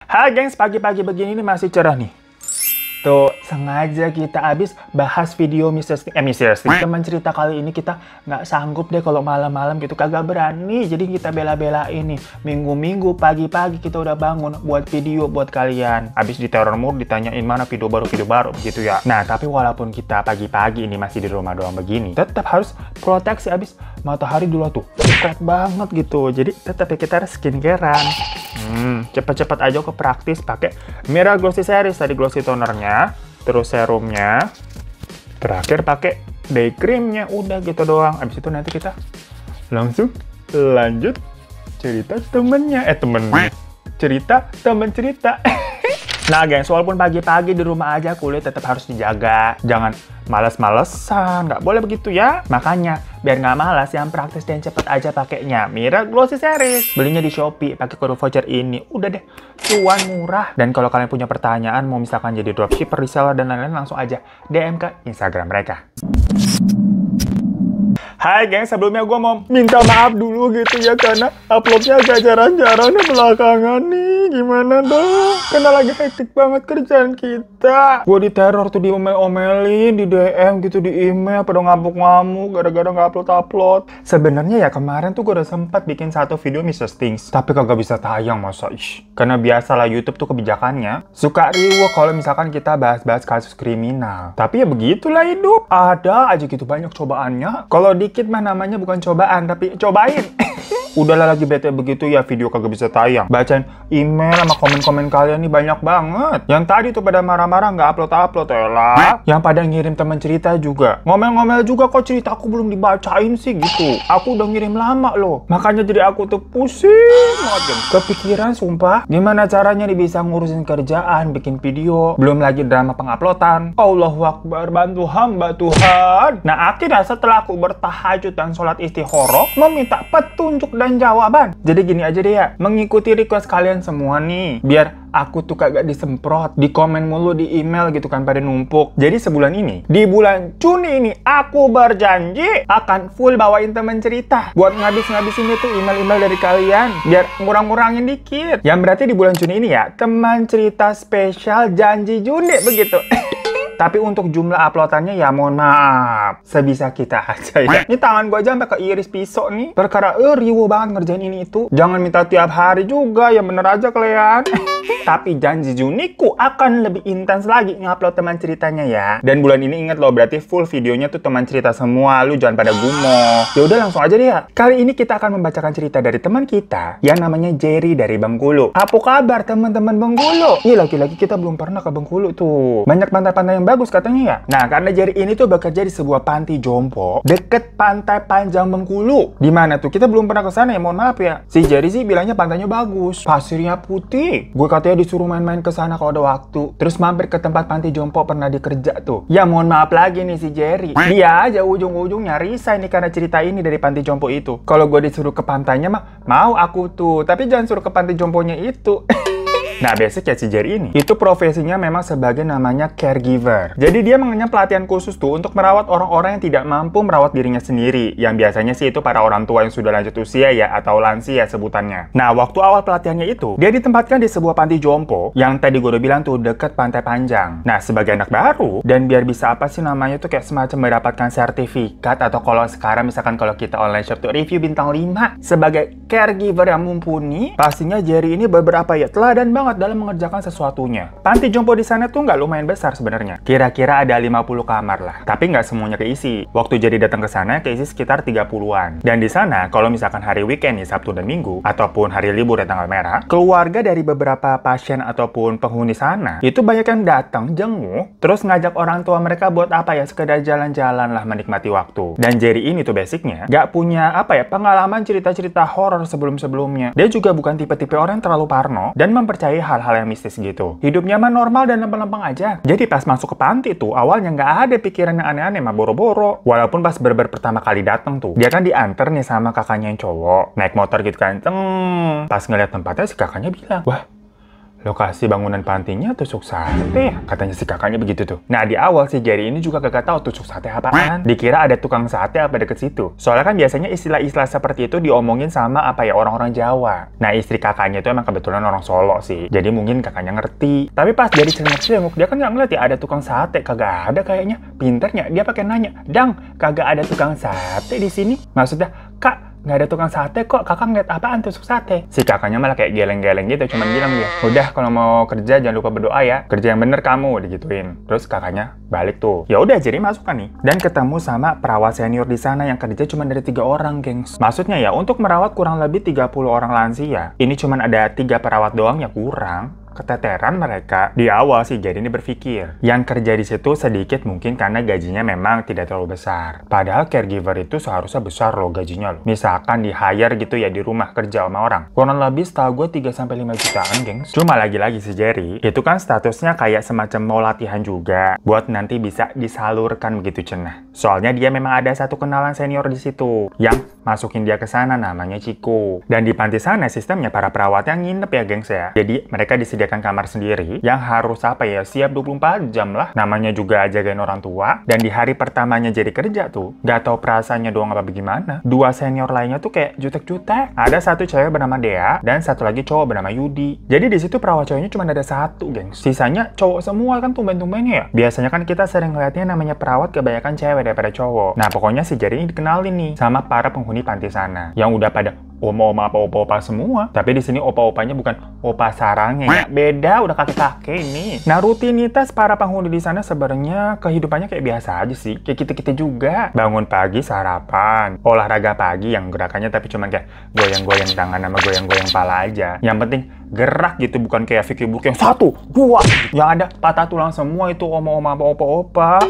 Hai gengs, pagi-pagi begini nih masih cerah nih. Tuh, sengaja kita habis bahas video Mr. Sting. Teman cerita kali ini kita nggak sanggup deh kalau malam-malam gitu, kagak berani. Jadi kita bela-belain nih. Minggu-minggu pagi-pagi kita udah bangun buat video buat kalian. Habis di terror mood ditanyain mana video baru gitu ya. Nah, tapi walaupun kita pagi-pagi ini masih di rumah doang begini, tetap harus proteksi. Habis matahari dulu tuh keren banget gitu. Jadi tetap ya kita harus skincarean. Cepet-cepet aja ke praktis pakai Mira Glossy Series, tadi glossy tonernya, terus serumnya, terakhir pakai day creamnya, udah gitu doang. Abis itu nanti kita langsung lanjut cerita temennya, cerita temen cerita. Nah gengs, walaupun pagi-pagi di rumah aja, kulit tetap harus dijaga. Jangan males-malesan, nggak boleh begitu ya. Makanya, biar nggak malas, yang praktis dan cepet aja pakainya Mira Glossy Series. Belinya di Shopee, pakai kode voucher ini. Udah deh, cuan murah. Dan kalau kalian punya pertanyaan, mau misalkan jadi dropshipper, reseller, dan lain-lain, langsung aja DM ke Instagram mereka. Hai geng, sebelumnya gue mau minta maaf dulu gitu ya, karena uploadnya agak jarang-jarang nih belakangan nih. Gimana dong? Karena lagi hektik banget kerjaan kita. Gue diteror tuh, diomel-omelin, di DM gitu, di email, pada ngamuk-ngamuk gara-gara nggak upload-upload. Sebenarnya ya kemarin tuh gue udah sempat bikin satu video Mr. Stings, tapi kagak bisa tayang masa. Karena biasalah YouTube tuh kebijakannya suka riweh kalau misalkan kita bahas-bahas kasus kriminal. Tapi ya begitulah hidup. Ada aja gitu banyak cobaannya. Kalau dikit mah namanya bukan cobaan, tapi cobain. Udahlah lagi bete begitu ya video kagak bisa tayang. Bacain email sama komen-komen kalian nih banyak banget. Yang tadi tuh pada marah-marah nggak upload-upload elah. Yang pada ngirim teman cerita juga. Ngomel-ngomel juga, kok cerita aku belum dibacain sih gitu. Aku udah ngirim lama loh. Makanya jadi aku tuh pusing banget. Kepikiran sumpah. Gimana caranya nih bisa ngurusin kerjaan, bikin video. Belum lagi drama penguploadan. Allahu Akbar, bantu hamba Tuhan. Nah akhirnya setelah aku bertahajud dan sholat istihoroh, meminta petunjuk dan jawaban. Jadi gini aja deh ya, mengikuti request kalian semua nih, biar aku tuh kagak disemprot, di komen mulu, di email gitu kan pada numpuk. Jadi sebulan ini, di bulan Juni ini, aku berjanji akan full bawain teman cerita buat ngabis-ngabisin itu email-email dari kalian, biar ngurang-ngurangin dikit. Yang berarti di bulan Juni ini ya, teman cerita spesial janji Juni begitu. Tapi untuk jumlah uploadannya ya mohon maaf, sebisa kita aja ya. Ini tangan gue aja sampai keiris pisau nih. Perkara riweh banget ngerjain ini itu. Jangan minta tiap hari juga, ya bener aja kalian. Tapi janji Juniku akan lebih intens lagi ngupload teman ceritanya ya. Dan bulan ini ingat loh, berarti full videonya tuh teman cerita semua. Lu jangan pada gumoh. Ya udah langsung aja deh ya. Kali ini kita akan membacakan cerita dari teman kita yang namanya Jerry dari Bengkulu. Apa kabar teman-teman Bengkulu? Iya, lagi-lagi kita belum pernah ke Bengkulu tuh. Banyak pantai-pantai yang bagus katanya ya. Nah, karena Jerry ini tuh bekerja di sebuah panti jompo deket Pantai Panjang Bengkulu. Di mana tuh? Kita belum pernah ke sana ya, mohon maaf ya. Si Jerry sih bilangnya pantainya bagus, pasirnya putih. Gue katanya disuruh main-main ke sana kalau ada waktu. Terus mampir ke tempat panti jompo pernah dikerja tuh. Ya mohon maaf lagi nih si Jerry. Dia aja ujung-ujungnya resign nih karena cerita ini dari panti jompo itu. Kalau gue disuruh ke pantainya mah mau aku tuh, tapi jangan suruh ke panti jomponya itu. Nah, basic ya si Jerry ini, itu profesinya memang sebagai namanya caregiver. Jadi dia mengenyam pelatihan khusus tuh untuk merawat orang-orang yang tidak mampu merawat dirinya sendiri. Yang biasanya sih itu para orang tua yang sudah lanjut usia ya, atau lansia sebutannya. Nah, waktu awal pelatihannya itu, dia ditempatkan di sebuah panti jompo yang tadi gue udah bilang tuh deket Pantai Panjang. Nah, sebagai anak baru, dan biar bisa apa sih namanya tuh kayak semacam mendapatkan sertifikat, atau kalau sekarang misalkan kalau kita online shop tuh review bintang 5 sebagai caregiver yang mumpuni, pastinya Jerry ini beberapa ya teladan banget dalam mengerjakan sesuatunya. Panti jompo di sana tuh nggak lumayan besar sebenarnya. Kira-kira ada 50 kamar lah. Tapi nggak semuanya keisi. Waktu jadi datang ke sana keisi sekitar 30-an. Dan di sana kalau misalkan hari weekend nih, Sabtu dan Minggu, ataupun hari libur dan tanggal merah, keluarga dari beberapa pasien ataupun penghuni sana itu banyak yang datang jenguk, terus ngajak orang tua mereka buat apa ya, sekedar jalan-jalan lah menikmati waktu. Dan Jerry ini tuh basicnya nggak punya apa ya, pengalaman cerita-cerita horor sebelum-sebelumnya. Dia juga bukan tipe-tipe orang yang terlalu parno dan mempercayai hal-hal yang mistis gitu. Hidupnya mah normal dan lempeng-lempeng aja. Jadi pas masuk ke panti tuh, awalnya nggak ada pikiran yang aneh-aneh mah boro-boro. Walaupun pas berber pertama kali datang tuh, dia kan diantar nih sama kakaknya yang cowok. Naik motor gitu kan. Pas ngeliat tempatnya si kakaknya bilang, wah, lokasi bangunan pantinya tusuk sate ya? Katanya si kakaknya begitu tuh. Nah, di awal si Jerry ini juga kagak tahu tusuk sate apaan. Dikira ada tukang sate apa deket situ. Soalnya kan biasanya istilah-istilah seperti itu diomongin sama apa ya, orang-orang Jawa. Nah, istri kakaknya itu emang kebetulan orang Solo sih. Jadi mungkin kakaknya ngerti. Tapi pas Jerry cengok-cengok, dia kan nggak ngeliat ya ada tukang sate. Kagak ada kayaknya. Pinternya dia pakai nanya, "Dang, kagak ada tukang sate di sini?" Maksudnya, "Kak, nggak ada tukang sate kok, kakak ngeliat apaan tusuk sate?" Si kakaknya malah kayak geleng-geleng gitu, cuman bilang dia, "Udah, kalau mau kerja jangan lupa berdoa ya, kerja yang bener kamu," digituin. Terus kakaknya balik tuh. Ya udah, jadi masuk kan nih, dan ketemu sama perawat senior di sana yang kerja cuma dari 3 orang, gengs. Maksudnya ya, untuk merawat kurang lebih 30 orang lansia, ini cuma ada 3 perawat doang ya kurang. Keteteran mereka. Di awal sih Jerry ini berpikir, yang kerja di situ sedikit mungkin karena gajinya memang tidak terlalu besar. Padahal caregiver itu seharusnya besar loh gajinya loh. Misalkan di hire gitu ya di rumah kerja sama orang. Kurang lebih setahu gue 3-5 jutaan, gengs. Cuma lagi-lagi si Jerry, itu kan statusnya kayak semacam mau latihan juga. Buat nanti bisa disalurkan begitu cenah. Soalnya dia memang ada satu kenalan senior di situ yang masukin dia ke sana, namanya Ciko. Dan di panti sana sistemnya para perawat yang nginep ya, gengs ya. Jadi mereka disediakan kamar sendiri yang harus apa ya, siap 24 jam lah. Namanya juga jagain orang tua. Dan di hari pertamanya jadi kerja tuh, gak tahu perasaannya doang apa bagaimana. 2 senior lainnya tuh kayak jutek-jutek. Ada satu cewek bernama Dea dan satu lagi cowok bernama Yudi. Jadi di situ perawat cowoknya cuma ada 1, gengs. Sisanya cowok semua kan, tumben-tumbennya ya. Biasanya kan kita sering ngeliatnya namanya perawat kebanyakan cewek daripada cowok. Nah, pokoknya si Jerry ini dikenalin nih sama para penghuni panti sana yang udah pada oma-oma apa opa-opa semua. Tapi di sini opa-opanya bukan opa sarangnya ya. Beda, udah kakek-kakek ini. Nah, rutinitas para penghuni di sana sebenarnya kehidupannya kayak biasa aja sih. Kayak kita-kita juga. Bangun pagi sarapan, olahraga pagi yang gerakannya tapi cuma kayak goyang-goyang tangan sama goyang-goyang pala aja. Yang penting gerak gitu, bukan kayak Vicky Burke yang 1, 2 yang ada patah tulang semua itu oma-oma apa opa-opa.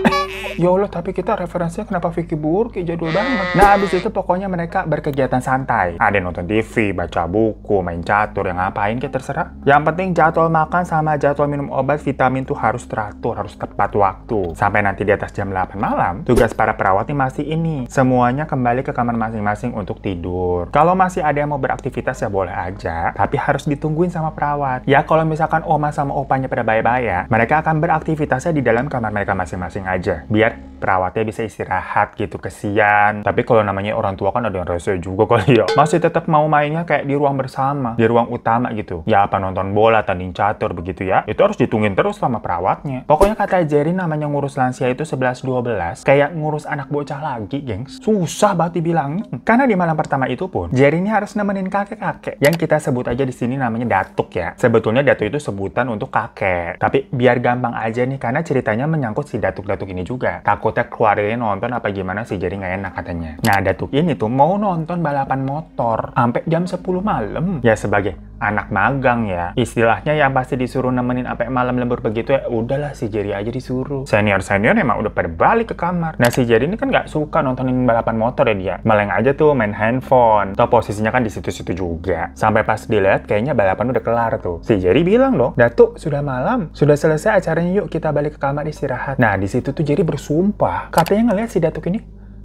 Ya Allah, tapi kita referensinya kenapa Vicky Burke jadul banget. Nah, abis itu pokoknya mereka berkegiatan santai. Ada nonton TV, baca buku, main catur, yang ngapain kayak terserah. Yang penting jadwal makan sama jadwal minum obat vitamin tuh harus teratur, harus tepat waktu. Sampai nanti di atas jam 8 malam, tugas para perawat nih masih ini. Semuanya kembali ke kamar masing-masing untuk tidur. Kalau masih ada yang mau beraktivitas ya boleh aja, tapi harus ditungguin sama perawat. Ya kalau misalkan oma sama opanya pada baya-baya, mereka akan beraktivitasnya di dalam kamar mereka masing-masing aja. Biar perawatnya bisa istirahat gitu, kesian. Tapi kalau namanya orang tua kan ada yang rese juga kali ya. Masih tetap mau mainnya kayak di ruang bersama, di ruang utama gitu. Ya apa nonton bola, tanding catur begitu ya. Itu harus ditungguin terus sama perawatnya. Pokoknya kata Jerry namanya ngurus lansia itu 11-12 kayak ngurus anak bocah lagi, gengs. Susah banget dibilangin. Karena di malam pertama itu pun Jerry ini harus nemenin kakek-kakek yang kita sebut aja di sini namanya datuk ya. Sebetulnya datuk itu sebutan untuk kakek. Tapi biar gampang aja nih, karena ceritanya menyangkut si datuk-datuk ini juga. Takutnya keluarganya nonton apa gimana sih, jadi nggak enak katanya. Nah, datuk ini tuh mau nonton balapan motor sampai jam 10 malam. Ya sebagai anak magang ya, istilahnya yang pasti disuruh nemenin sampai malam lembur begitu ya. Udahlah, si Jerry aja disuruh. Senior-senior emang udah pada balik ke kamar. Nah, si Jerry ini kan nggak suka nontonin balapan motor ya dia. Meleng aja tuh main handphone. Atau posisinya kan di situ-situ juga. Sampai pas dilihat kayaknya balapan udah kelar tuh. Si Jerry bilang dong, "Datuk, sudah malam. Sudah selesai acaranya, yuk kita balik ke kamar istirahat." Nah, di situ tuh Jerry bersumpah. Katanya ngelihat si datuk ini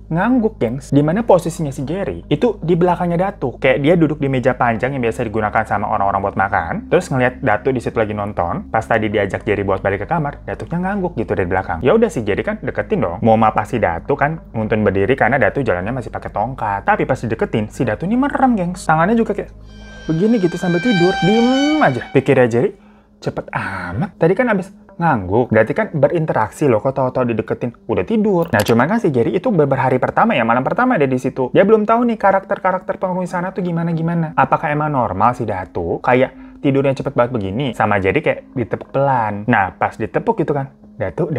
ngangguk, gengs. Dimana posisinya si Jerry itu di belakangnya datuk. Kayak dia duduk di meja panjang yang biasa digunakan sama orang-orang buat makan. Terus ngelihat datuk di situ lagi nonton. Pas tadi diajak Jerry buat balik ke kamar, datuknya ngangguk gitu dari belakang. Ya udah, si Jerry kan deketin dong. Mau apa si datuk kan nuntun berdiri karena datuk jalannya masih pakai tongkat. Tapi pas dideketin, si datuk ini merem, gengs. Tangannya juga kayak begini gitu sambil tidur. Diem aja. Pikirnya Jerry, cepet amat. Tadi kan abis ngangguk, berarti kan berinteraksi loh, kok tahu-tahu dideketin udah tidur. Nah, cuman kan si Jerry itu hari pertama ya, malam pertama ada di situ. Dia belum tahu nih karakter-karakter penghuni sana tuh gimana-gimana. Apakah emang normal si Datu kayak tidurnya cepet banget begini, sama jadi kayak ditepuk pelan. Nah, pas ditepuk gitu kan, Datu.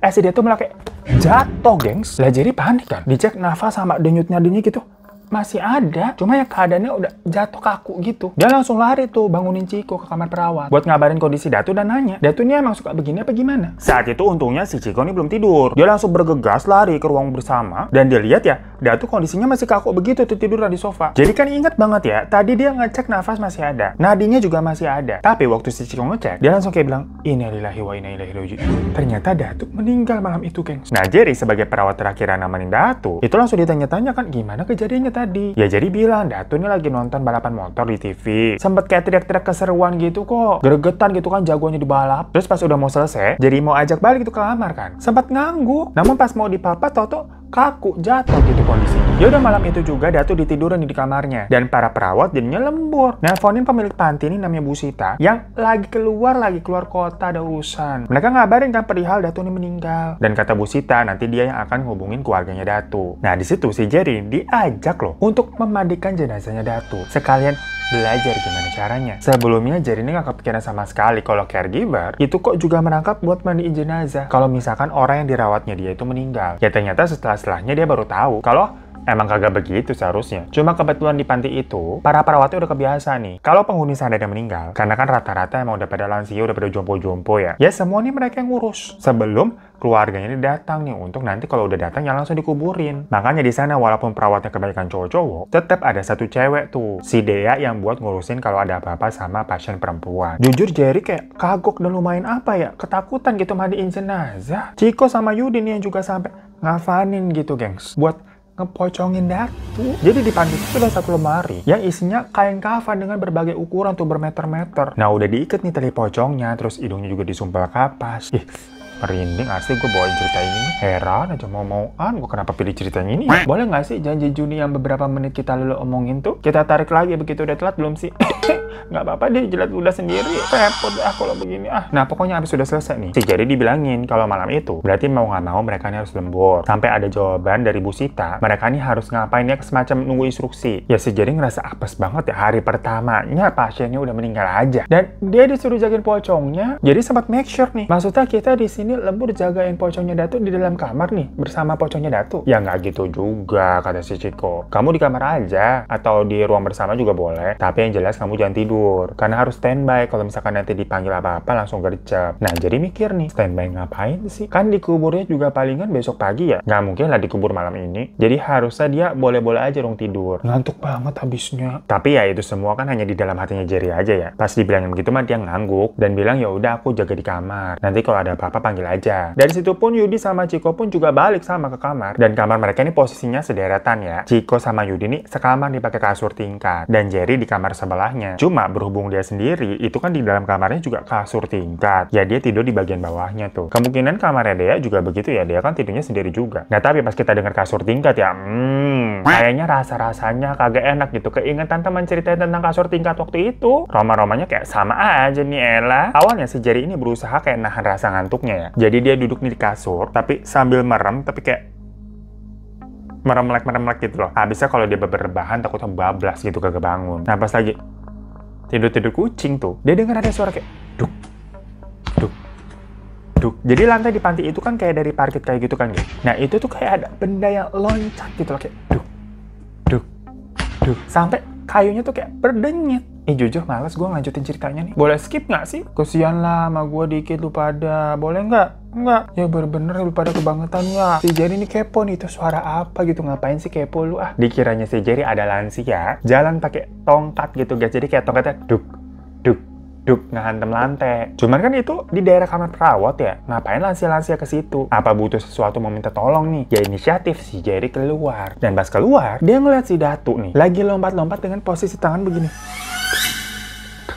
Si Datu malah kayak jatuh, gengs. Lah Jerry panik kan. Dicek nafas sama denyut-nadinya gitu masih ada, cuma ya keadaannya udah jatuh kaku gitu. Dia langsung lari tuh bangunin Ciko ke kamar perawat buat ngabarin kondisi Datu dan nanya, Datu ini emang suka begini apa gimana? Saat itu untungnya si Ciko ini belum tidur. Dia langsung bergegas lari ke ruang bersama dan dia lihat ya, Datu kondisinya masih kaku begitu tuh tiduran di sofa. Jadi kan ingat banget ya, tadi dia ngecek nafas masih ada, nadinya juga masih ada. Tapi waktu si Ciko ngecek, dia langsung kayak bilang, innalillahi wa inna ilaihi raji'un. Ternyata Datu meninggal malam itu, gengs. Nah, Jerry sebagai perawat terakhir yang nemenin Datu, itu langsung ditanya-tanya kan, gimana kejadiannya tadi. Ya jadi bilang, Datu ini lagi nonton balapan motor di TV. Sempet kayak teriak-teriak keseruan gitu kok. Gregetan gitu kan jagonya di balap. Terus pas udah mau selesai, jadi mau ajak balik gitu ke kamar kan. Sempat ngangguk. Namun pas mau dipapat, Toto kaku, jatuh gitu kondisinya. Ya udah malam itu juga Datu ditiduran di kamarnya. Dan para perawat jadinya lembur. Nelponin pemilik panti ini namanya Bu Sita. Yang lagi keluar kota ada urusan. Mereka ngabarin kan perihal Datu ini meninggal. Dan kata Bu Sita, nanti dia yang akan hubungin keluarganya Datu. Nah di situ si Jerry diajak loh untuk memandikan jenazahnya Datu. Sekalian belajar gimana caranya. Sebelumnya Jerry ini nggak kepikiran sama sekali kalau caregiver itu kok juga merangkap buat mandiin jenazah. Kalau misalkan orang yang dirawatnya dia itu meninggal. Ya ternyata setelahnya dia baru tahu kalau emang kagak begitu seharusnya. Cuma kebetulan di panti itu, para perawatnya udah kebiasa nih. Kalau penghuni sana ada yang meninggal, karena kan rata-rata emang udah pada lansia, udah pada jompo-jompo ya. Ya semua nih mereka yang ngurus. Sebelum keluarganya ini datang nih, untuk nanti kalau udah datang ya langsung dikuburin. Makanya di sana walaupun perawatnya kebanyakan cowok-cowok, tetap ada satu cewek tuh, si Dea yang buat ngurusin kalau ada apa-apa sama pasien perempuan. Jujur Jerry kayak kagok dan lumayan ketakutan gitu mandiin jenazah. Ciko sama Yudin yang juga sampai ngafanin gitu gengs, buat ngepocongin Datu. Jadi di panti itu ada satu lemari yang isinya kain kafan dengan berbagai ukuran tuh bermeter-meter. Nah udah diikat nih tali pocongnya, terus hidungnya juga disumpel kapas. Merinding asli gue bawain cerita ini. Heran aja mau-mauan gue kenapa pilih ceritanya ini. Boleh nggak sih janji Juni yang beberapa menit kita lalu omongin tuh kita tarik lagi begitu udah telat belum sih? Nggak apa-apa deh, jelas udah sendiri. Repot kalau begini. Nah pokoknya habis sudah selesai nih, si Jerry dibilangin kalau malam itu berarti mau nggak mau mereka ini harus lembur sampai ada jawaban dari Bu Sita. Mereka ini harus ngapain ya, semacam nunggu instruksi. Ya si Jerry ngerasa apes banget ya, hari pertamanya pasiennya udah meninggal aja dan dia disuruh jagain pocongnya. Jadi sempat make sure nih, maksudnya kita di sini lembur jagain pocongnya Datu di dalam kamar nih bersama pocongnya Datu. Ya nggak gitu juga kata si Ciko. Kamu di kamar aja atau di ruang bersama juga boleh. Tapi yang jelas kamu jangan tidur karena harus standby kalau misalkan nanti dipanggil apa-apa langsung gercep. Nah jadi mikir nih, standby ngapain sih? Kan dikuburnya juga palingan besok pagi ya. Nggak mungkin lah dikubur malam ini. Jadi harusnya dia boleh-boleh aja dong tidur. Ngantuk banget habisnya. Tapi ya itu semua kan hanya di dalam hatinya Jerry aja ya. Pas dibilangin begitu mah dia ngangguk dan bilang ya udah aku jaga di kamar. Nanti kalau ada apa-apa panggil aja. Dari situ pun Yudi sama Ciko pun juga balik sama ke kamar. Dan kamar mereka ini posisinya sederetan ya. Ciko sama Yudi nih sekamar nih pakai kasur tingkat. Dan Jerry di kamar sebelahnya. Cuma berhubung dia sendiri, itu kan di dalam kamarnya juga kasur tingkat. Ya dia tidur di bagian bawahnya tuh. Kemungkinan kamarnya Dea juga begitu ya. Dia kan tidurnya sendiri juga. Nah tapi pas kita dengar kasur tingkat ya, kayaknya rasa-rasanya kagak enak gitu. Keingetan teman ceritain tentang kasur tingkat waktu itu. Roma-romanya kayak sama aja nih Ella. Awalnya si Jerry ini berusaha kayak nahan rasa ngantuknya ya. Jadi dia duduk nih di kasur, tapi sambil merem, tapi kayak meremlek gitu loh. Habisnya kalau dia berbahan takutnya bablas gitu kagak bangun. Nah pas lagi tidur kucing tuh, dia dengar ada suara kayak duk, duk, duk. Jadi lantai di panti itu kan kayak dari parket kayak gitu kan ya. Nah itu tuh kayak ada benda yang loncat gitu loh, kayak duk, duk, duk. Sampai kayunya tuh kayak berdenyit. Jujur males gue ngelanjutin ceritanya nih. Boleh skip nggak sih? Kesian lah sama gue dikit lu pada. Boleh nggak? Nggak. Ya bener-bener lu pada kebangetan ya. Si Jerry ini kepo nih, itu suara apa gitu. Ngapain sih kepo lu? Dikiranya si Jerry ada lansia jalan pakai tongkat gitu guys. Jadi kayak tongkatnya duk, duk, duk, ngehantem lantai. Cuman kan itu di daerah kamar perawat ya. Ngapain lansia-lansia ke situ? Apa butuh sesuatu mau minta tolong nih? Ya inisiatif si Jerry keluar. Dan pas keluar, dia ngeliat si Datu nih lagi lompat-lompat dengan posisi tangan begini.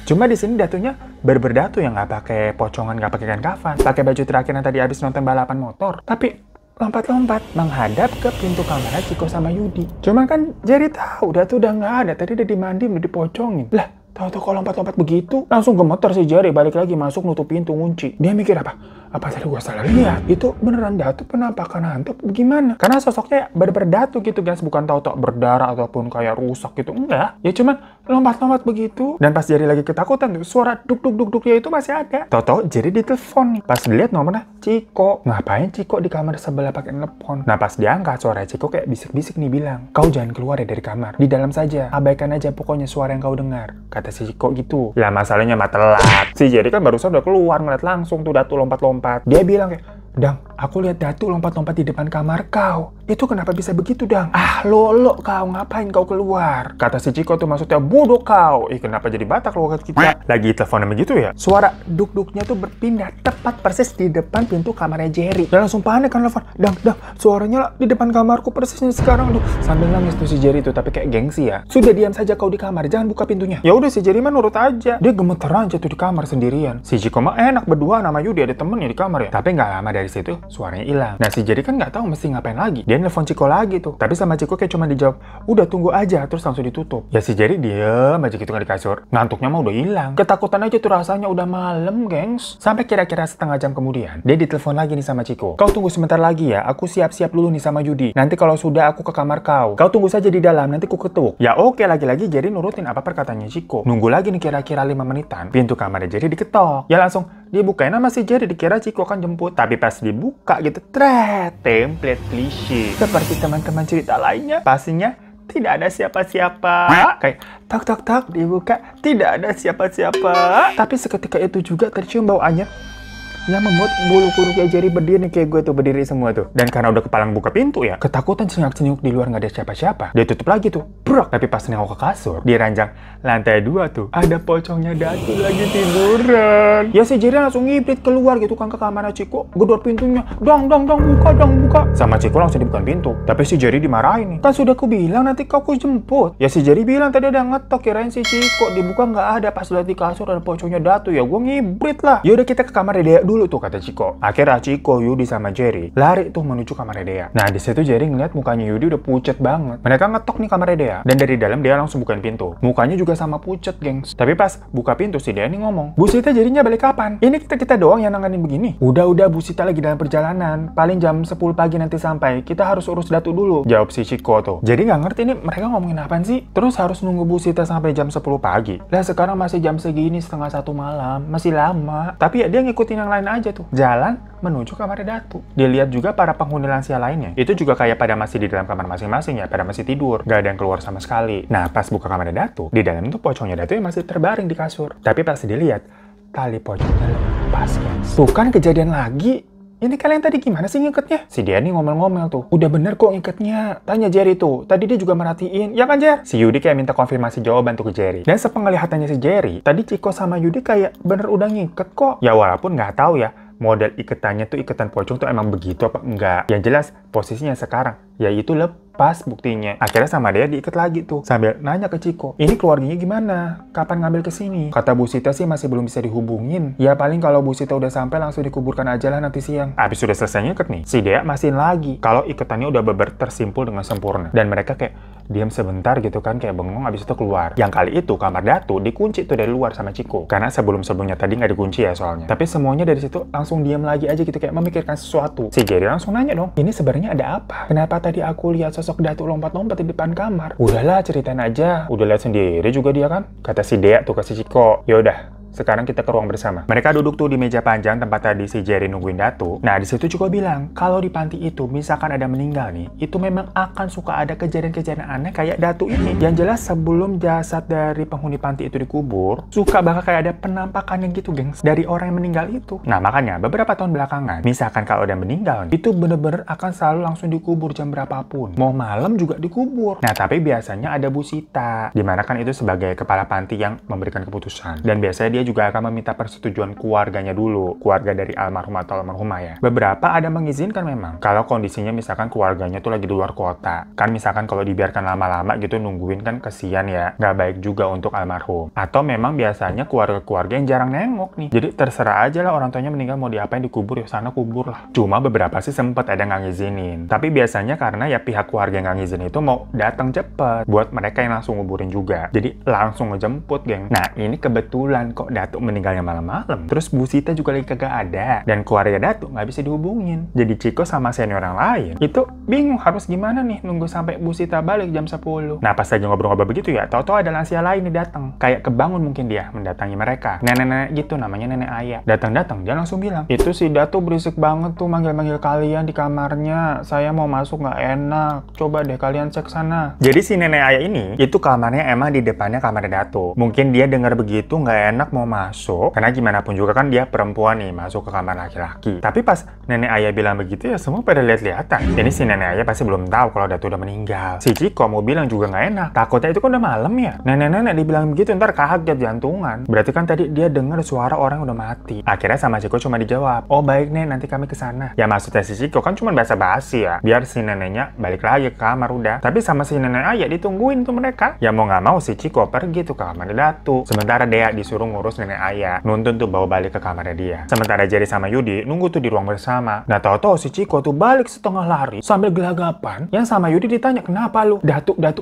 Cuma di sini Datunya berdatu yang nggak pakai pocongan, nggak pakai kain kafan, pakai baju terakhir yang tadi habis nonton balapan motor. Tapi lompat-lompat menghadap ke pintu kamarnya Ciko sama Yudi. Cuma kan Jerry tahu Datu udah nggak ada, tadi udah dimandiin, udah dipocongin. Lah, tahu-tahu kalau lompat-lompat begitu, langsung gemeter si Jerry, balik lagi masuk nutup pintu kunci. Dia mikir apa? Apa tadi gua salah lihat? Itu beneran Datu penampakan hantu gimana? Karena sosoknya berdatu gitu guys, bukan tahu-tahu berdarah ataupun kayak rusak gitu, enggak. Ya cuman lompat-lompat begitu. Dan pas Jerry lagi ketakutan tuh, suara duk-duk-duk-duknya itu masih ada. Tahu-tahu Jerry ditelepon nih. Pas dilihat nomornya Ciko. Ngapain Ciko di kamar sebelah pakai telepon? Nah pas diangkat suara Ciko kayak bisik-bisik nih bilang, "Kau jangan keluar ya dari kamar. Di dalam saja. Abaikan aja pokoknya suara yang kau dengar." Kata si Ciko gitu. Lah masalahnya mah telat. Si Jerry kan barusan udah keluar ngeliat langsung tuh Datu lompat-lompat. Dia bilang kayak, Dang, aku lihat Datu lompat-lompat di depan kamar kau. Itu kenapa bisa begitu, Dang? Ah, lolo kau, ngapain kau keluar? Kata si Ciko tuh maksudnya bodoh kau. Kenapa jadi Batak logat kita? Lagi teleponan begitu ya? Suara duk-duknya tuh berpindah tepat persis di depan pintu kamarnya Jerry. Dan langsung panik kan telepon. Dang, suaranya di depan kamarku persisnya sekarang. Aduh, sambil nangis tuh si Jerry tuh, tapi kayak gengsi ya. Sudah diam saja kau di kamar, jangan buka pintunya. Ya udah si Jerry mah nurut aja. Dia gemeteran jatuh di kamar sendirian. Si Ciko mah enak berdua nama Yudi, ada temennya di kamar ya. Tapi nggak lama dari situ suaranya hilang. Nah si Jerry kan nggak tahu mesti ngapain lagi. Dia nelfon Ciko lagi tuh. Tapi sama Ciko kayak cuma dijawab, udah tunggu aja, terus langsung ditutup. Ya si Jerry diem aja gitu kan di kasur. Ngantuknya mah udah hilang. Ketakutan aja tuh rasanya, udah malam gengs. Sampai kira-kira setengah jam kemudian, dia ditelepon lagi nih sama Ciko. Kau tunggu sebentar lagi ya, aku siap-siap dulu nih sama Yudi. Nanti kalau sudah aku ke kamar kau. Kau tunggu saja di dalam, nanti ku ketuk. Ya oke, lagi-lagi Jerry nurutin apa perkataannya Ciko. Nunggu lagi nih kira-kira 5 menitan. Pintu kamarnya Jerry diketok. Ya langsung dibukain sama si Jerry, dikira Ciko kan jemput. Tapi pas dibuka gitu, template klise. Seperti teman-teman cerita lainnya, pastinya tidak ada siapa-siapa. Kayak tak dibuka, tidak ada siapa-siapa. Tapi seketika itu juga tercium bau anyir yang membuat bulu kuduknya Jerry berdiri kayak gue tuh, berdiri semua tuh. Dan karena udah kepalang buka pintu ya, ketakutan senyuk-senyuk di luar nggak ada siapa-siapa. Dia tutup lagi tuh, brak. Tapi pas nengok ke kasur, di ranjang lantai 2 tuh, ada pocongnya Datu lagi tiduran. Ya si Jerry langsung ngibrit keluar gitu kan ke kamarnya Ciko, gedor pintunya, dong buka. Sama Ciko langsung dibuka pintu. Tapi si Jerry dimarahin nih, kan sudah ku bilang nanti kau ku jemput. Ya si Jerry bilang tadi ada ngetok, kirain si Ciko, dibuka nggak ada. Pas lihat di kasur ada pocongnya Datu, ya gue ngibrit lah. Yaudah kita ke kamar Dea dulu tuh, kata Ciko. Akhirnya Ciko, Yudi sama Jerry lari tuh menuju kamar Dea. Nah di situ Jerry ngeliat mukanya Yudi udah pucet banget. Mereka ngetok nih kamar Dea, dan dari dalam dia langsung bukain pintu. Mukanya juga sama pucet gengs. Tapi pas buka pintu si Dea nih ngomong, Bu Sita jadinya balik kapan? Ini kita doang yang nanganin begini. Udah Bu Sita lagi dalam perjalanan, paling jam 10 pagi nanti sampai. Kita harus urus Datu dulu, jawab si Ciko tuh. Jadi nggak ngerti ini mereka ngomongin apaan sih. Terus harus nunggu Bu Sita sampai jam 10 pagi. Lah sekarang masih jam segini, setengah 1 malam, masih lama. Tapi ya dia ngikutin yang lain aja tuh, jalan menuju kamar Datu. Dilihat juga para penghuni lansia lainnya, itu juga kayak pada masih di dalam kamar masing-masing ya, pada masih tidur, gak ada yang keluar sama sekali. Nah pas buka kamar Datu, di dalam tuh pocongnya Datu yang masih terbaring di kasur. Tapi pas dilihat, tali pocongnya lepas guys. Tuh kan kejadian lagi. Ini kalian tadi gimana sih ngiketnya? Si Dia nih ngomel-ngomel tuh. Udah bener kok ngiketnya. Tanya Jerry tuh. Tadi dia juga merhatiin. Ya kan Jer? Si Yudi kayak minta konfirmasi jawaban tuh ke Jerry. Dan sepengelihatannya si Jerry, tadi Ciko sama Yudi kayak bener udah ngiket kok. Ya walaupun nggak tahu ya, model iketannya tuh iketan pocong tuh emang begitu apa enggak. Yang jelas posisinya sekarang yaitu lepas buktinya. Akhirnya sama dia diikat lagi tuh, sambil nanya ke Ciko, ini keluarganya gimana? Kapan ngambil ke sini? Kata Bu Sita sih masih belum bisa dihubungin. Ya paling kalau Bu Sita udah sampai langsung dikuburkan aja lah nanti siang. Abis sudah selesai ngikat nih, si Dea mastiin lagi kalau iketannya udah beber tersimpul dengan sempurna. Dan mereka kayak diam sebentar gitu kan, kayak bengong, abis itu keluar. Yang kali itu kamar Datu dikunci tuh dari luar sama Ciko. Karena sebelum-sebelumnya tadi nggak dikunci ya soalnya. Tapi semuanya dari situ langsung diam lagi aja gitu, kayak memikirkan sesuatu. Si Jerry langsung nanya dong, ini sebenarnya ada apa? Kenapa tadi aku lihat sosok Datu lompat-lompat di depan kamar? Udahlah ceritain aja, udah lihat sendiri juga dia kan, kata si Dea tuh ke si Ciko. Yaudah, sekarang kita ke ruang bersama. Mereka duduk tuh di meja panjang tempat tadi si Jerry nungguin Datu. Nah, di situ Ciko bilang, kalau di panti itu misalkan ada meninggal nih, itu memang akan suka ada kejadian-kejadian aneh kayak Datu ini. Yang jelas sebelum jasad dari penghuni panti itu dikubur, suka bakal kayak ada penampakannya gitu, gengs, dari orang yang meninggal itu. Nah, makanya beberapa tahun belakangan, misalkan kalau udah meninggal, itu bener-bener akan selalu langsung dikubur jam berapapun. Mau malam juga dikubur. Nah, tapi biasanya ada Bu Sita, dimana kan itu sebagai kepala panti yang memberikan keputusan. Dan biasanya dia juga akan meminta persetujuan keluarganya dulu, keluarga dari almarhum atau almarhumah ya. Beberapa ada mengizinkan memang, kalau kondisinya misalkan keluarganya tuh lagi di luar kota. Kan misalkan kalau dibiarkan lama-lama gitu nungguin kan kesian ya, nggak baik juga untuk almarhum. Atau memang biasanya keluarga-keluarga yang jarang nengok nih. Jadi terserah aja lah orang tuanya meninggal mau diapain, dikubur ya sana kubur lah. Cuma beberapa sih sempet ada nggak ngizinin. Tapi biasanya karena ya pihak keluarga yang nggak ngizinin itu mau datang cepet buat mereka yang langsung nguburin juga. Jadi langsung ngejemput, geng. Nah ini kebetulan kok Datu meninggalnya malam-malam. Terus Bu Sita juga lagi kagak ada. Dan keluarga Datu nggak bisa dihubungin. Jadi Ciko sama senior yang lain itu bingung harus gimana nih nunggu sampai Bu Sita balik jam 10. Nah pas lagi ngobrol-ngobrol begitu ya, tau-tau ada lansia lain nih datang. Kayak kebangun mungkin dia mendatangi mereka. Nenek-nenek gitu, namanya nenek Ayah. Datang-datang dia langsung bilang, itu si Datu berisik banget tuh manggil-manggil kalian di kamarnya. Saya mau masuk nggak enak. Coba deh kalian cek sana. Jadi si nenek Ayah ini, itu kamarnya emang di depannya kamar Datu. Mungkin dia dengar begitu nggak enak mau masuk, karena gimana pun juga kan dia perempuan nih, masuk ke kamar laki-laki. Tapi pas nenek ayah bilang begitu ya semua pada lihat-lihatan. Ini si nenek ayah pasti belum tahu kalau Datu udah meninggal. Si Ciko mau bilang juga nggak enak, takutnya itu kan udah malam ya. Nenek-nenek dibilang begitu ntar kaget jantungan. Berarti kan tadi dia dengar suara orang yang udah mati. Akhirnya sama Ciko cuma dijawab, oh baik nih nanti kami kesana. Ya maksudnya si Ciko kan cuma basa-basi ya, biar si neneknya balik lagi ke kamar udah. Tapi sama si nenek ayah ditungguin tuh mereka. Ya mau nggak mau si Ciko pergi tuh ke kamar Datu. Sementara Dea disuruh ngurus nenek ayah, nuntun tuh bawa balik ke kamarnya dia. Sementara Jerry sama Yudi nunggu tuh di ruang bersama. Nah tahu-tahu si Ciko tuh balik setengah lari sambil gelagapan. Yang sama Yudi ditanya, kenapa lu? Datu udah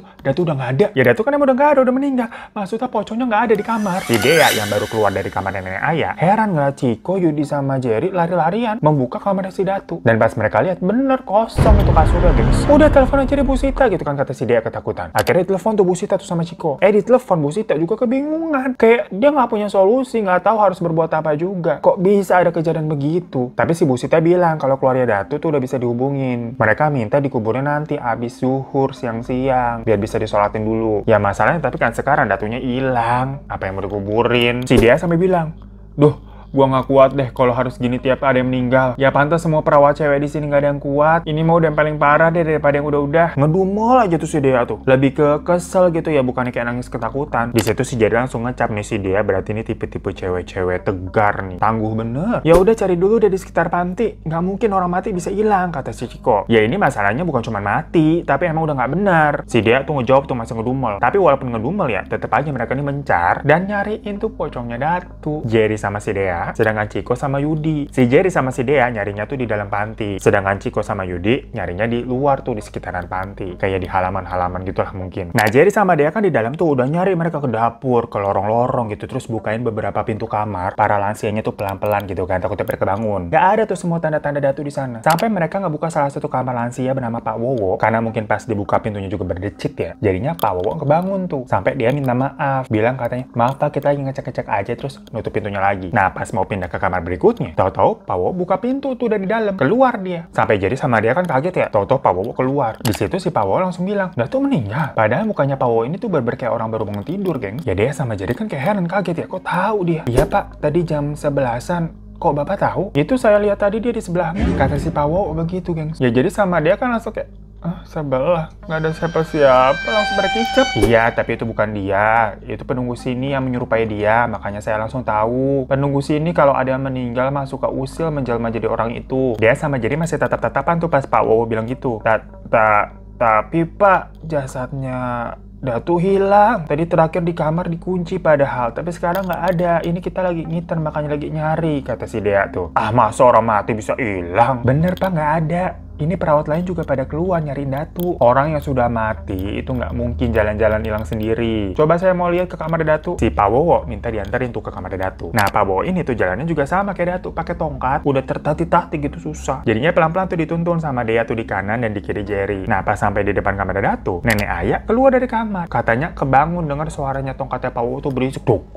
nggak ada. Ya Datu kan emang udah nggak ada, udah meninggal. Maksudnya pocongnya nggak ada di kamar. Si Dea yang baru keluar dari kamar nenek ayah heran ngeliat Ciko, Yudi sama Jerry lari-larian membuka kamar si Datu. Dan pas mereka lihat bener kosong itu kasurnya guys. Udah telepon aja deh Bu Sita gitu kan, kata si Dea ketakutan. Akhirnya telepon tuh Bu Sita tuh sama Ciko. Di telepon Bu Sita juga kebingungan. Kayak dia nggak punya solusi, nggak tahu harus berbuat apa juga. Kok bisa ada kejadian begitu? Tapi si Bu Sita bilang kalau keluarga Datu tuh udah bisa dihubungin. Mereka minta dikuburin nanti abis zuhur siang-siang biar bisa disolatin dulu. Ya masalahnya tapi kan sekarang Datunya hilang. Apa yang mau dikuburin? Si Dea sampai bilang, duh, gua nggak kuat deh kalau harus gini tiap ada yang meninggal. Ya pantas semua perawat cewek di sini nggak ada yang kuat. Ini mau udah yang paling parah deh daripada yang udah-udah. Ngedumel aja tuh si Dea tuh. Lebih ke kesel gitu ya, bukannya kayak nangis ketakutan. Di situ si Jerry langsung ngecap nih si Dea, berarti ini tipe-tipe cewek-cewek tegar nih, tangguh bener. Ya udah cari dulu deh di sekitar panti. Nggak mungkin orang mati bisa hilang, kata si Ciko. Ya ini masalahnya bukan cuma mati, tapi emang udah nggak benar. Si Dea tuh ngejawab tuh masih ngedumel. Tapi walaupun ngedumel ya, tetep aja mereka nih mencar dan nyariin tuh pocongnya Datu. Jerry sama si Dea, sedangkan Ciko sama Yudi. Si Jerry sama si Dea nyarinya tuh di dalam panti. Sedangkan Ciko sama Yudi nyarinya di luar tuh di sekitaran panti. Kayak di halaman-halaman gitu lah mungkin. Nah Jerry sama Dea kan di dalam tuh udah nyari mereka ke dapur, ke lorong-lorong gitu. Terus bukain beberapa pintu kamar. Para lansianya tuh pelan-pelan gitu kan, takutnya mereka bangun. Gak ada tuh semua tanda-tanda Datu di sana. Sampai mereka nggak buka salah satu kamar lansia bernama Pak Wowo. Karena mungkin pas dibuka pintunya juga berdecit ya. Jadinya Pak Wowo kebangun tuh. Sampai dia minta maaf. Bilang katanya, maaf Pak kita lagi ngecek-ngecek aja, terus nutup pintunya lagi. Nah pas mau pindah ke kamar berikutnya, tahu-tahu Pak Wowo buka pintu tuh dari dalam, keluar dia. Sampai jadi sama dia kan kaget ya, tahu-tahu Pak Wowo keluar. Di situ si Pak Wowo langsung bilang, Datu meninggal. Padahal mukanya Pak Wowo ini tuh berber kayak orang baru bangun tidur, geng. Ya dia sama jadi kan kayak heran kaget ya, kok tahu dia? Iya Pak, tadi jam 11-an. Kok Bapak tahu? Itu saya lihat tadi dia di sebelahnya, kata si Pak Wowo begitu, geng. Ya jadi sama dia kan langsung kayak, sebelah, nggak ada siapa-siapa, langsung berkicap. Iya, tapi itu bukan dia. Itu penunggu sini yang menyerupai dia, makanya saya langsung tahu. Penunggu sini kalau ada yang meninggal masuk ke usil menjelma jadi orang itu. Dia sama jadi masih tatap-tatapan tuh pas Pak Wowo bilang gitu. Tapi Pak, jasadnya Datu hilang. Tadi terakhir di kamar dikunci padahal, tapi sekarang nggak ada. Ini kita lagi ngiter, makanya lagi nyari, kata si Dea tuh. Masa orang mati bisa hilang? Bener Pak, nggak ada. Ini perawat lain juga pada keluar nyariin Datu. Orang yang sudah mati itu nggak mungkin jalan-jalan hilang sendiri. Coba saya mau lihat ke kamar Datu. Si Pak Wowo minta diantarin tuh ke kamar Datu. Nah Pak Wowo ini tuh jalannya juga sama kayak Datu, pakai tongkat. Udah tertatih-tatih gitu susah. Jadinya pelan-pelan tuh dituntun sama Dea tuh di kanan dan di kiri Jerry. Nah pas sampai di depan kamar Datu, nenek ayah keluar dari kamar. Katanya kebangun dengar suaranya tongkatnya Pak Wowo tuh berisik duk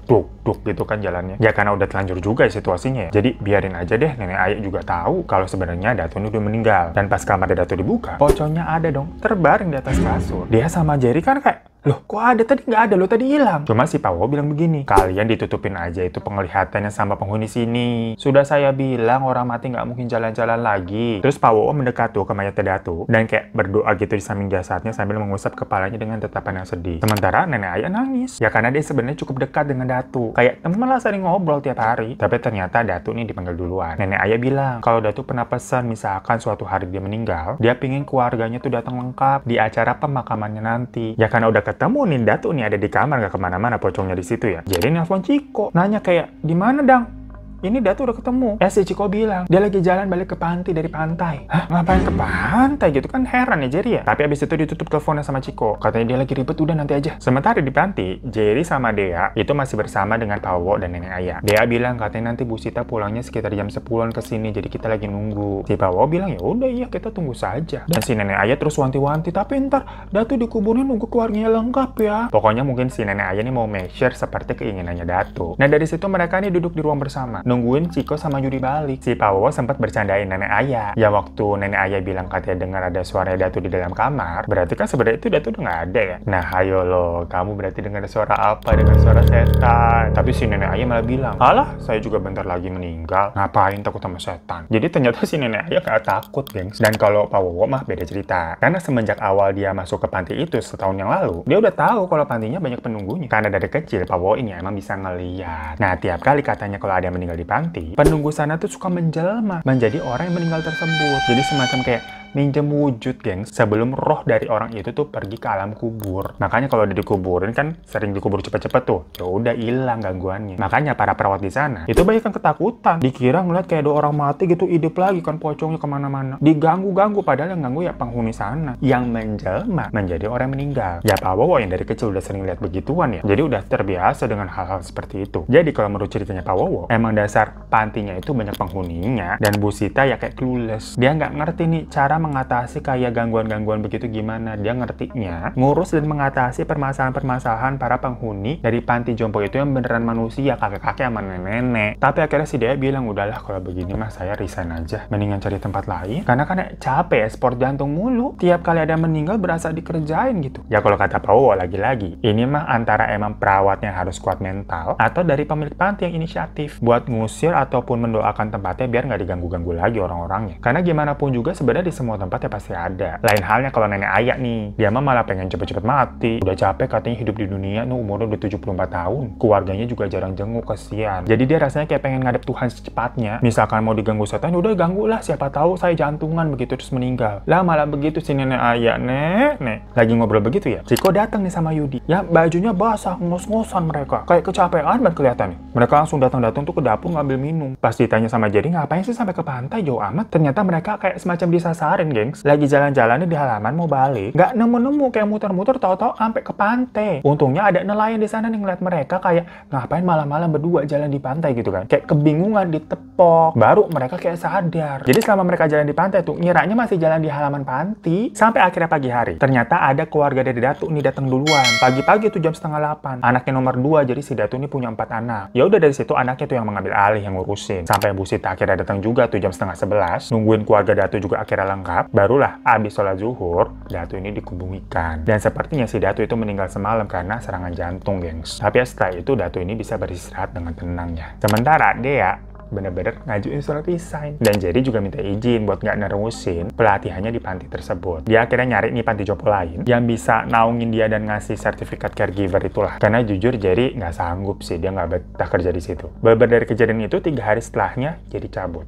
gitu kan jalannya. Ya karena udah telanjur juga ya situasinya ya. Jadi biarin aja deh, nenek ayah juga tahu kalau sebenarnya Datu ini udah meninggal. Dan pas kamar Datu dibuka, pocongnya ada dong, terbaring di atas kasur. Dia sama Jerry kan kayak, loh kok ada? Tadi nggak ada, lo tadi hilang. Cuma si Pak Wowo bilang begini, kalian ditutupin aja itu penglihatannya sama penghuni sini. Sudah saya bilang orang mati nggak mungkin jalan-jalan lagi. Terus Pak Wowo mendekat tuh ke mayat Datu dan kayak berdoa gitu di samping jasadnya sambil mengusap kepalanya dengan tatapan yang sedih. Sementara nenek ayah nangis. Ya karena dia sebenarnya cukup dekat dengan Datu. Kayak temen lah sering ngobrol tiap hari. Tapi ternyata Datu nih dipanggil duluan. Nenek ayah bilang, kalau Datu pernah pesan misalkan suatu hari dia meninggal, dia pingin keluarganya tuh datang lengkap di acara pemakamannya nanti. Ya karena udah ketemu nih Datu nih ada di kamar gak kemana-mana pocongnya di situ ya. Jadi nelfon Ciko, nanya kayak, di mana Dang? Ini Datu udah ketemu. Si Ciko bilang, dia lagi jalan balik ke panti dari pantai. Hah? Ngapain ke pantai gitu kan? Heran ya Jerry ya. Tapi abis itu ditutup teleponnya sama Ciko. Katanya dia lagi ribet, udah nanti aja. Sementara di panti, Jerry sama Dea itu masih bersama dengan Pak Wowo dan nenek ayah. Dea bilang katanya nanti Bu Sita pulangnya sekitar jam 10-an kesini, jadi kita lagi nunggu. Si Pak Wowo bilang ya udah iya kita tunggu saja. Dan si nenek ayah terus wanti-wanti, tapi ntar Datu dikuburnya nunggu keluarganya lengkap ya. Pokoknya mungkin si nenek ayah ini mau make sure seperti keinginannya Datu. Nah dari situ mereka nih duduk di ruang bersama. nungguin Ciko sama Yudi balik. Si Pak Wowo sempat bercandain nenek Ayah. Ya waktu nenek Ayah bilang katanya dengar ada suara Datu di dalam kamar, berarti kan sebenarnya itu Datu udah nggak ada ya. Nah ayo loh, kamu berarti dengar suara apa? Dengar suara setan. Tapi si nenek Ayah malah bilang, alah saya juga bentar lagi meninggal, ngapain takut sama setan. Jadi ternyata si nenek Ayah nggak takut, gengs. Dan kalau Pak Wowo mah beda cerita. Karena semenjak awal dia masuk ke panti itu setahun yang lalu, dia udah tahu kalau pantinya banyak penunggunya. Karena dari kecil Pak Wowo ini emang bisa ngeliat. Nah tiap kali katanya kalau ada yang meninggal di panti, penunggu sana tuh suka menjelma menjadi orang yang meninggal tersebut. Jadi semacam kayak minjem wujud, gengs, sebelum roh dari orang itu tuh pergi ke alam kubur. Makanya kalau udah dikuburin kan sering dikubur cepet-cepet tuh, ya udah hilang gangguannya. Makanya para perawat di sana itu banyak yang ketakutan, dikira ngeliat kayak ada orang mati gitu hidup lagi kan, pocongnya kemana-mana, diganggu-ganggu, padahal yang ganggu ya penghuni sana yang menjelma menjadi orang yang meninggal. Ya Pak Wowo yang dari kecil udah sering lihat begituan ya, jadi udah terbiasa dengan hal-hal seperti itu. Jadi kalau menurut ceritanya Pak Wowo, emang dasar pantinya itu banyak penghuninya, dan Bu Sita ya kayak clueless. Dia nggak ngerti nih cara mengatasi kayak gangguan-gangguan begitu gimana. Dia ngertinya ngurus dan mengatasi permasalahan-permasalahan para penghuni dari panti jompo itu yang beneran manusia, kakek-kakek sama nenek-nenek. Tapi akhirnya si dia bilang, udahlah kalau begini mah saya resign aja, mendingan cari tempat lain, karena kan capek ya sport jantung mulu, tiap kali ada meninggal berasa dikerjain gitu. Ya kalau kata Pak Wowo lagi-lagi, ini mah antara emang perawatnya harus kuat mental, atau dari pemilik panti yang inisiatif buat ngusir ataupun mendoakan tempatnya biar nggak diganggu-ganggu lagi orang-orangnya. Karena gimana pun juga sebenarnya di semua tempat ya pasti ada. Lain halnya kalau nenek Ayah nih, dia mah malah pengen cepet-cepet mati. Udah capek katanya hidup di dunia, umurnya udah 74 tahun. Keluarganya juga jarang jenguk, kesian. Jadi dia rasanya kayak pengen ngadep Tuhan secepatnya. Misalkan mau diganggu setan, udah ganggu lah, siapa tahu saya jantungan begitu terus meninggal. Lah malah begitu si nenek Ayah, nek. Lagi ngobrol begitu ya, Ciko datang nih sama Yudi. Ya bajunya basah, ngos-ngosan mereka. Kayak kecapean banget kelihatannya. Mereka langsung datang tuh ke dapur ngambil minum. Pas ditanya sama Jerry, ngapain sih sampai ke pantai jauh amat? Ternyata mereka kayak semacam disasarin, gengs. Lagi jalan-jalan di halaman mau balik, nggak nemu-nemu, kayak muter-muter, tahu-tahu sampai ke pantai. Untungnya ada nelayan di sana nih ngeliat mereka kayak ngapain malam-malam berdua jalan di pantai gitu kan. Kayak kebingungan, ditepok. Baru mereka kayak sadar. Jadi selama mereka jalan di pantai tuh, ngiranya masih jalan di halaman panti. Sampai akhirnya pagi hari. Ternyata ada keluarga dari Datu nih datang duluan. Pagi-pagi tuh jam 7:30. Anaknya nomor 2, jadi si Datu ini punya 4 anak. Ya udah dari situ anaknya tuh yang mengambil alih, yang ngurusin. Sampai Bu Sita akhirnya datang juga tuh jam 10:30. Nungguin keluarga Datu juga akhirnya lengkap. Barulah abis sholat zuhur, Datu ini dikubumikan. Dan sepertinya si Datu itu meninggal semalam karena serangan jantung, gengs. Tapi setelah itu Datu ini bisa beristirahat dengan tenang ya. Sementara Dea bener-bener ngajuin surat resign. Dan Jerry juga minta izin buat nggak nerusin pelatihannya di panti tersebut. Dia akhirnya nyari nih panti jompo lain yang bisa naungin dia dan ngasih sertifikat caregiver itulah. Karena jujur Jerry nggak sanggup sih, dia nggak betah kerja di situ. Beber dari kejadian itu 3 hari setelahnya Jerry cabut.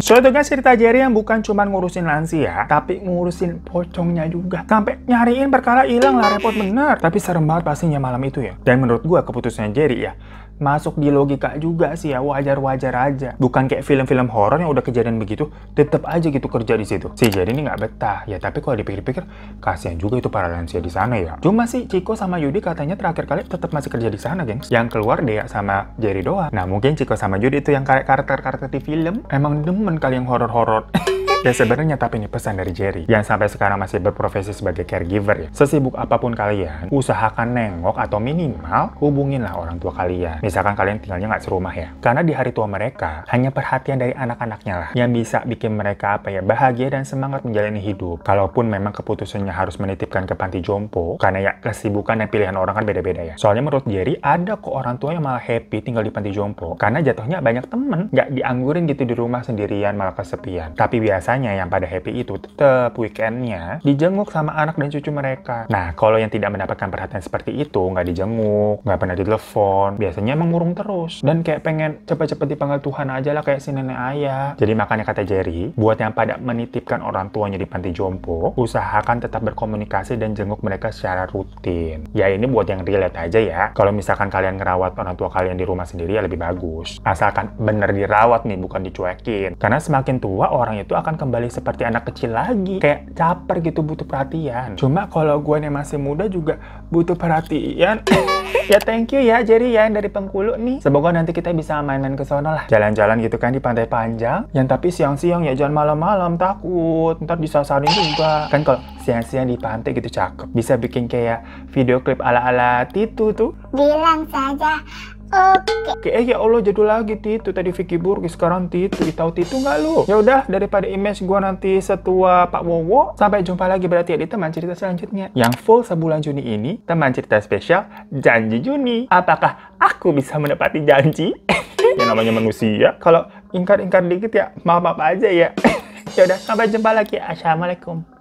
So itu guys cerita Jerry yang bukan cuma ngurusin lansia, tapi ngurusin pocongnya juga. Sampai nyariin perkara hilang lah, repot bener. Tapi serem banget pastinya malam itu ya. Dan menurut gua keputusannya Jerry ya, masuk di logika juga sih ya, wajar-wajar aja. Bukan kayak film-film horor yang udah kejadian begitu, tetep aja gitu kerja di situ. Si Jerry ini nggak betah. Ya tapi kalau dipikir-pikir, kasihan juga itu para lansia di sana ya. Cuma sih Ciko sama Yudi katanya terakhir kali tetap masih kerja di sana, gengs. Yang keluar Dea sama Jerry doang. Nah mungkin Ciko sama Yudi itu yang karakter-karakter di film emang demen kali yang horor-horor. Ya sebenarnya tapi ini pesan dari Jerry yang sampai sekarang masih berprofesi sebagai caregiver ya. Sesibuk apapun kalian, usahakan nengok atau minimal hubunginlah orang tua kalian. Misalkan kalian tinggalnya nggak serumah ya. Karena di hari tua mereka, hanya perhatian dari anak-anaknya lah yang bisa bikin mereka bahagia dan semangat menjalani hidup. Kalaupun memang keputusannya harus menitipkan ke panti jompo, karena ya kesibukan dan pilihan orang kan beda-beda ya. Soalnya menurut Jerry, ada kok orang tua yang malah happy tinggal di panti jompo. Karena jatuhnya banyak temen, nggak dianggurin gitu di rumah sendirian malah kesepian. Tapi biasanya yang pada happy itu tetap weekendnya dijenguk sama anak dan cucu mereka. Nah, kalau yang tidak mendapatkan perhatian seperti itu, nggak dijenguk, nggak pernah ditelepon, biasanya emang murung terus. Dan kayak pengen cepet-cepet dipanggil Tuhan aja lah kayak si nenek Ayah. Jadi makanya kata Jerry, buat yang pada menitipkan orang tuanya di panti jompo, usahakan tetap berkomunikasi dan jenguk mereka secara rutin. Ya ini buat yang relate aja ya. Kalau misalkan kalian ngerawat orang tua kalian di rumah sendiri ya lebih bagus. Asalkan bener dirawat nih, bukan dicuekin. Karena semakin tua orang itu akan kembali seperti anak kecil lagi, kayak caper gitu, butuh perhatian. Cuma kalau gue yang masih muda juga butuh perhatian. Ya thank you ya Jerry ya yang dari Bengkulu nih. Semoga nanti kita bisa main-main ke sono lah, jalan-jalan gitu kan di Pantai Panjang. Yang tapi siang-siang ya, jangan malam-malam, takut ntar disasarin juga. Kan kalau siang-siang di pantai gitu cakep, bisa bikin kayak video klip ala-ala Titu tuh. Bilang saja Oke. Ya Allah, jadul lagi Titu. Tadi Vicky Burki, sekarang Titu. Tahu Titu nggak lu? Ya udah, daripada image gua nanti setua Pak Wowo. Sampai jumpa lagi berarti ya di teman cerita selanjutnya. Yang full sebulan Juni ini, teman cerita spesial Janji Juni. Apakah aku bisa menepati janji? Ya namanya manusia. Kalau ingkar-ingkar dikit ya maaf-maaf aja ya. Ya udah, sampai jumpa lagi. Assalamualaikum.